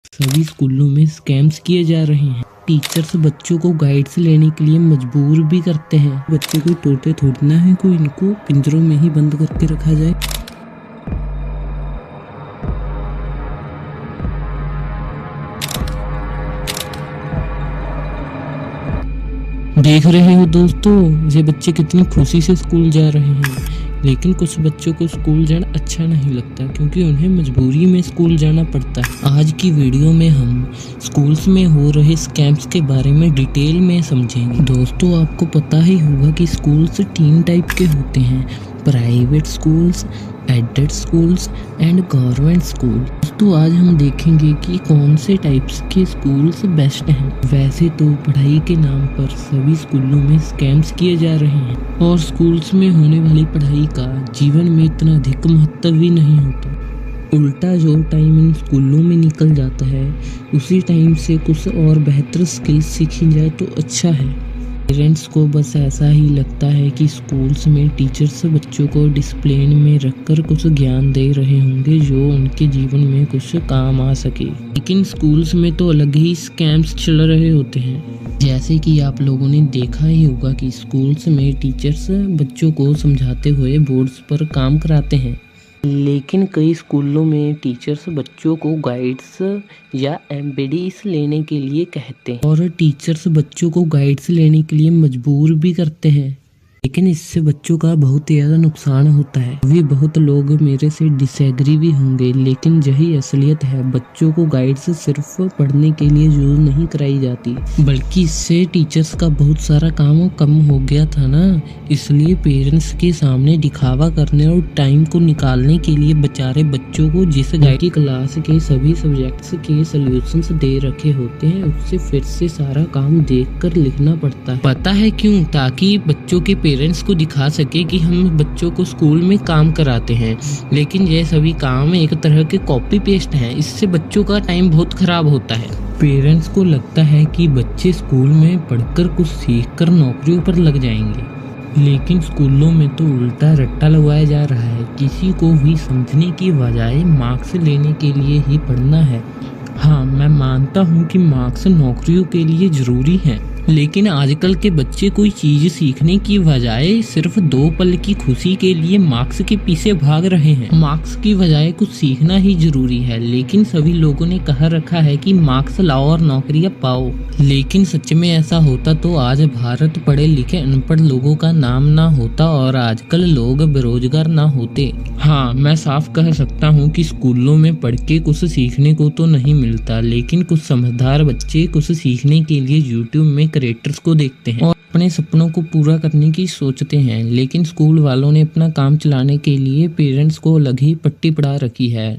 सभी स्कूलों में स्कैम्स किए जा रहे हैं। टीचर्स बच्चों को गाइड्स लेने के लिए मजबूर भी करते हैं। बच्चे कोई तोते थोड़ी ना है कोई इनको पिंजरों में ही बंद करके रखा जाए। देख रहे हो दोस्तों, ये बच्चे कितनी खुशी से स्कूल जा रहे हैं। लेकिन कुछ बच्चों को स्कूल जाना अच्छा नहीं लगता क्योंकि उन्हें मजबूरी में स्कूल जाना पड़ता है। आज की वीडियो में हम स्कूल्स में हो रहे स्कैम्स के बारे में डिटेल में समझेंगे। दोस्तों, आपको पता ही होगा कि स्कूल्स 3 टाइप के होते हैं: private schools, aided schools and government school. दोस्तों, आज हम देखेंगे कि कौन से टाइप्स के स्कूल्स बेस्ट हैं। वैसे तो पढ़ाई के नाम पर सभी स्कूलों में स्कैम्स किए जा रहे हैं और स्कूल्स में होने वाली पढ़ाई का जीवन में इतना अधिक महत्व भी नहीं होता। उल्टा जो टाइम इन स्कूलों में निकल जाता है उसी टाइम से कुछ और बेहतर स्किल्स सीखी जाए तो अच्छा है। पेरेंट्स को बस ऐसा ही लगता है कि स्कूल्स में टीचर्स बच्चों को डिसिप्लिन में रखकर कुछ ज्ञान दे रहे होंगे जो उनके जीवन में कुछ काम आ सके। लेकिन स्कूल्स में तो अलग ही स्कैम्स चल रहे होते हैं। जैसे कि आप लोगों ने देखा ही होगा कि स्कूल्स में टीचर्स बच्चों को समझाते हुए बोर्ड्स पर काम कराते हैं, लेकिन कई स्कूलों में टीचर्स बच्चों को गाइड्स या एमपीडीस लेने के लिए कहते हैं और टीचर्स बच्चों को गाइड्स लेने के लिए मजबूर भी करते हैं। लेकिन इससे बच्चों का बहुत ज़्यादा नुकसान होता है। अभी बहुत लोग मेरे से डिसएग्री भी होंगे, लेकिन यही असलियत है। बच्चों को गाइड्स सिर्फ पढ़ने के लिए यूज नहीं कराई जाती, बल्कि इससे टीचर्स का बहुत सारा काम कम हो गया था ना। इसलिए पेरेंट्स के सामने दिखावा करने और टाइम को निकालने के लिए बेचारे बच्चों को जिस गाइड की क्लास के सभी सब्जेक्ट्स के सोल्यूशंस दे रखे होते हैं उससे फिर से सारा काम देखकर लिखना पड़ता है। पता है क्यों? ताकि बच्चों के पेरेंट्स को दिखा सके कि हम बच्चों को स्कूल में काम कराते हैं, लेकिन ये सभी काम एक तरह के कॉपी पेस्ट हैं। इससे बच्चों का टाइम बहुत खराब होता है। पेरेंट्स को लगता है कि बच्चे स्कूल में पढ़कर कुछ सीखकर नौकरियों पर लग जाएंगे, लेकिन स्कूलों में तो उल्टा रट्टा लगवाया जा रहा है। किसी को भी समझने की बजाय मार्क्स लेने के लिए ही पढ़ना है। हाँ, मैं मानता हूँ कि मार्क्स नौकरियों के लिए जरूरी हैं, लेकिन आजकल के बच्चे कोई चीज सीखने की बजाय सिर्फ 2 पल की खुशी के लिए मार्क्स के पीछे भाग रहे हैं। मार्क्स की बजाय कुछ सीखना ही जरूरी है, लेकिन सभी लोगों ने कह रखा है कि मार्क्स लाओ और नौकरियां पाओ। लेकिन सच में ऐसा होता तो आज भारत पढ़े लिखे अनपढ़ लोगों का नाम ना होता और आजकल लोग बेरोजगार ना होते। हाँ, मैं साफ कह सकता हूँ कि स्कूलों में पढ़ के कुछ सीखने को तो नहीं मिलता, लेकिन कुछ समझदार बच्चे कुछ सीखने के लिए यूट्यूब में क्रिएटर्स को देखते हैं और अपने सपनों को पूरा करने की सोचते हैं। लेकिन स्कूल वालों ने अपना काम चलाने के लिए पेरेंट्स को अलग ही पट्टी पड़ा रखी है।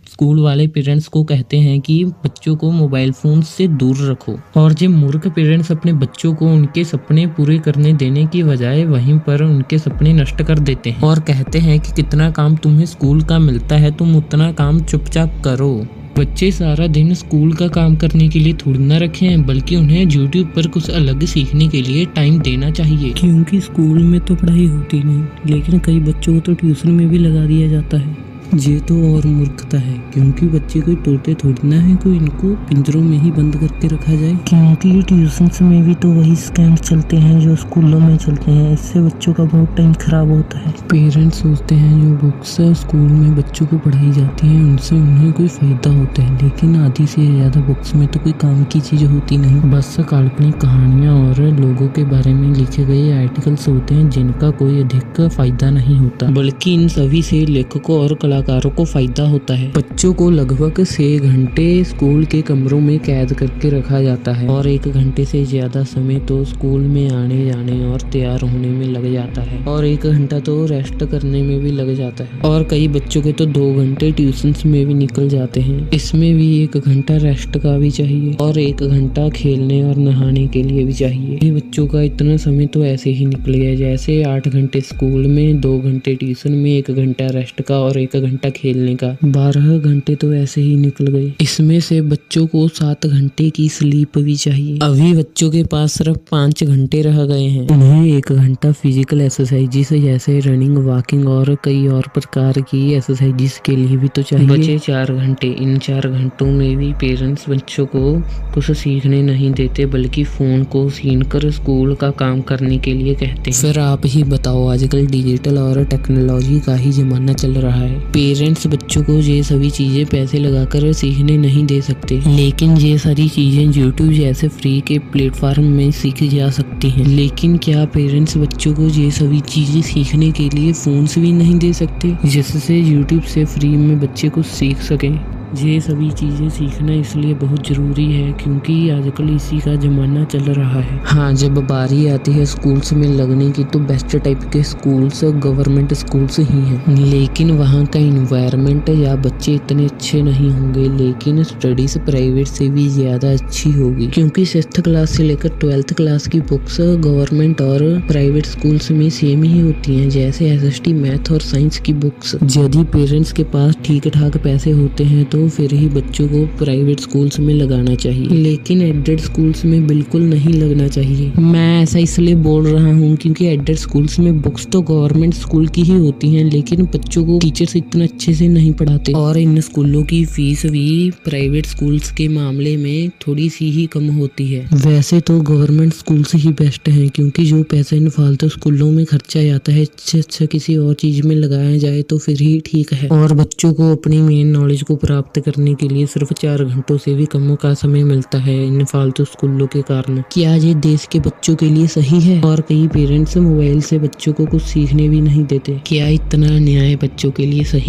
स्कूल वाले पेरेंट्स को कहते हैं कि बच्चों को मोबाइल फोन से दूर रखो, और जो मूर्ख पेरेंट्स अपने बच्चों को उनके सपने पूरे करने देने की बजाय वहीं पर उनके सपने नष्ट कर देते हैं और कहते हैं कि कितना काम तुम्हें स्कूल का मिलता है, तुम उतना काम चुपचाप करो। बच्चे सारा दिन स्कूल का काम करने के लिए थोड़ी ना रखे हैं, बल्कि उन्हें यूट्यूब पर कुछ अलग सीखने के लिए टाइम देना चाहिए। क्योंकि स्कूल में तो पढ़ाई होती नहीं, लेकिन कई बच्चों को तो ट्यूशन में भी लगा दिया जाता है। ये तो और मूर्खता है, क्योंकि बच्चे कोई तोते थोड़ी ना है कोई इनको पिंजरों में ही बंद करके रखा जाए। क्योंकि ट्यूशन्स में भी तो वही स्कैम्स चलते हैं जो स्कूलों में चलते हैं। इससे बच्चों का बहुत टाइम खराब होता है। पेरेंट्स सोचते हैं जो बुक्स स्कूल में बच्चों को पढ़ाई जाती हैं उनसे उन्हें कोई फायदा होता है, लेकिन आधी से ज्यादा बुक्स में तो कोई काम की चीज होती नहीं। बस काल्पनिक कहानियाँ और लोगों के बारे में लिखे गए आर्टिकल्स होते हैं जिनका कोई अधिक फायदा नहीं होता, बल्कि इन सभी से लेखकों और कलाकारों को फायदा होता है। बच्चों को लगभग 6 घंटे स्कूल के कमरों में कैद करके रखा जाता है और 1 घंटे से ज्यादा समय तो स्कूल में आने जाने और तैयार होने में लग जाता है और 1 घंटा तो रेस्ट करने में भी लग जाता है, और कई बच्चों के तो 2 घंटे ट्यूशन्स में भी निकल जाते हैं। इसमें भी 1 घंटा रेस्ट का भी चाहिए और 1 घंटा खेलने और नहाने के लिए भी चाहिए। ये बच्चों का इतना समय तो ऐसे ही निकल गया, जैसे 8 घंटे स्कूल में, 2 घंटे ट्यूशन में, 1 घंटा रेस्ट का और 1 घंटा खेलने का। 12 घंटे तो ऐसे ही निकल गए। इसमें से बच्चों को 7 घंटे की स्लीप भी चाहिए। अभी बच्चों के पास सिर्फ 5 घंटे रह गए हैं। उन्हें 1 घंटा फिजिकल एक्सरसाइज जैसे रनिंग, वॉकिंग और कई और प्रकार की एक्सरसाइज के लिए भी तो चाहिए। बचे 4 घंटे। इन 4 घंटों में भी पेरेंट्स बच्चों को कुछ सीखने नहीं देते, बल्कि फोन को छीन कर स्कूल का काम करने के लिए कहते हैं। फिर आप ही बताओ, आजकल डिजिटल और टेक्नोलॉजी का ही जमाना चल रहा है। पेरेंट्स बच्चों को ये सभी चीजें पैसे लगाकर सीखने नहीं दे सकते, लेकिन ये सारी चीजें यूट्यूब जैसे फ्री के प्लेटफॉर्म में सीखी जा सकती हैं। लेकिन क्या पेरेंट्स बच्चों को ये सभी चीजें सीखने के लिए फोन्स भी नहीं दे सकते, जिससे यूट्यूब से फ्री में बच्चे कुछ सीख सकें? ये सभी चीज़ें सीखना इसलिए बहुत ज़रूरी है क्योंकि आजकल इसी का ज़माना चल रहा है। हाँ, जब बारी आती है स्कूल्स में लगने की तो बेस्ट टाइप के स्कूल्स गवर्नमेंट स्कूल्स ही हैं, लेकिन वहाँ का इन्वायरमेंट या बच्चे इतने अच्छे नहीं होंगे। लेकिन स्टडीज प्राइवेट से भी ज़्यादा अच्छी होगी, क्योंकि 6th क्लास से लेकर 12th क्लास की बुक्स गवर्नमेंट और प्राइवेट स्कूल्स में सेम ही होती हैं, जैसे SST, मैथ और साइंस की बुक्स। यदि पेरेंट्स के पास ठीक ठाक पैसे होते हैं तो फिर ही बच्चों को प्राइवेट स्कूल्स में लगाना चाहिए, लेकिन एडेड स्कूल्स में बिल्कुल नहीं लगना चाहिए। मैं ऐसा इसलिए बोल रहा हूँ क्योंकि एडेड स्कूल्स में बुक्स तो गवर्नमेंट स्कूल की ही होती हैं, लेकिन बच्चों को टीचर्स इतना अच्छे से नहीं पढ़ाते, और इन स्कूलों की फीस भी प्राइवेट स्कूल्स के मामले में थोड़ी सी ही कम होती है। वैसे तो गवर्नमेंट स्कूल्स ही बेस्ट है, क्योंकि जो पैसा इन फालतू स्कूलों में खर्चा जाता है, इससे अच्छा किसी और चीज में लगाया जाए तो फिर ही ठीक है। और बच्चों को अपनी मेन नॉलेज को प्राप्त करने के लिए सिर्फ 4 घंटों से भी कम का समय मिलता है इन फालतू स्कूलों के कारण। क्या ये देश के बच्चों के लिए सही है? और कई पेरेंट्स मोबाइल से बच्चों को कुछ सीखने भी नहीं देते। क्या इतना अन्याय बच्चों के लिए सही